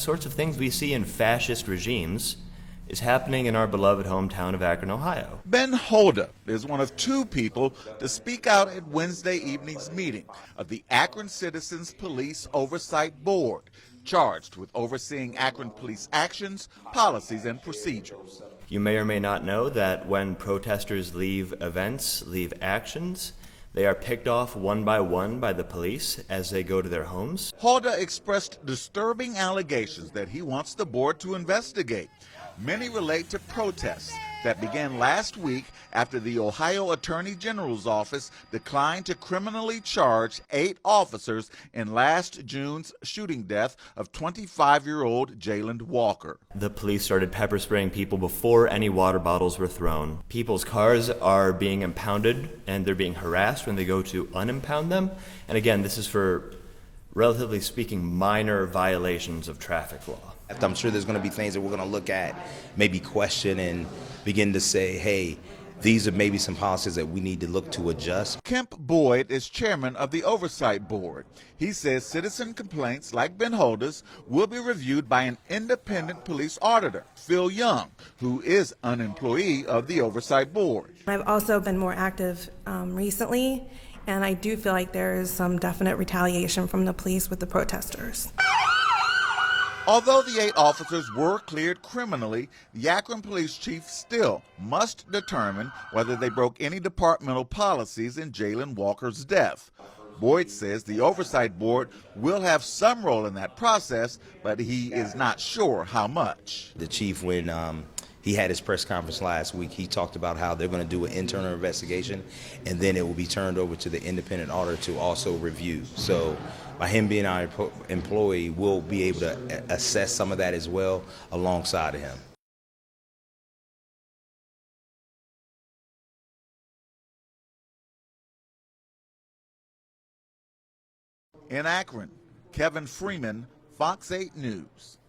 sorts of things we see in fascist regimes is happening in our beloved hometown of Akron, Ohio. Ben Holder is one of two people to speak out at Wednesday evening's meeting of the Akron Citizens Police Oversight Board, charged with overseeing Akron police actions, policies, and procedures. You may or may not know that when protesters leave events, leave actions, they are picked off one by the police as they go to their homes. Holder expressed disturbing allegations that he wants the board to investigate. Many relate to protests that began last week after the Ohio Attorney General's office declined to criminally charge 8 officers in last June's shooting death of 25-year-old Jayland Walker. The police started pepper spraying people before any water bottles were thrown. People's cars are being impounded and they're being harassed when they go to unimpound them. And again, this is for, relatively speaking, minor violations of traffic law. I'm sure there's going to be things that we're going to look at, maybe question and begin to say, hey, these are maybe some policies that we need to look to adjust. Kemp Boyd is chairman of the Oversight Board. He says citizen complaints like Ben Holder's will be reviewed by an independent police auditor, Phil Young, who is an employee of the Oversight Board. I've also been more active recently, and I do feel like there is some definite retaliation from the police with the protesters. Although the 8 officers were cleared criminally, the Akron police chief still must determine whether they broke any departmental policies in Jayland Walker's death. Boyd says the Oversight Board will have some role in that process, but he is not sure how much. The chief, when he had his press conference last week, he talked about how they're going to do an internal investigation, and then it will be turned over to the independent auditor to also review. So by him being our employee, we'll be able to assess some of that as well alongside of him. In Akron, Kevin Freeman, Fox 8 News.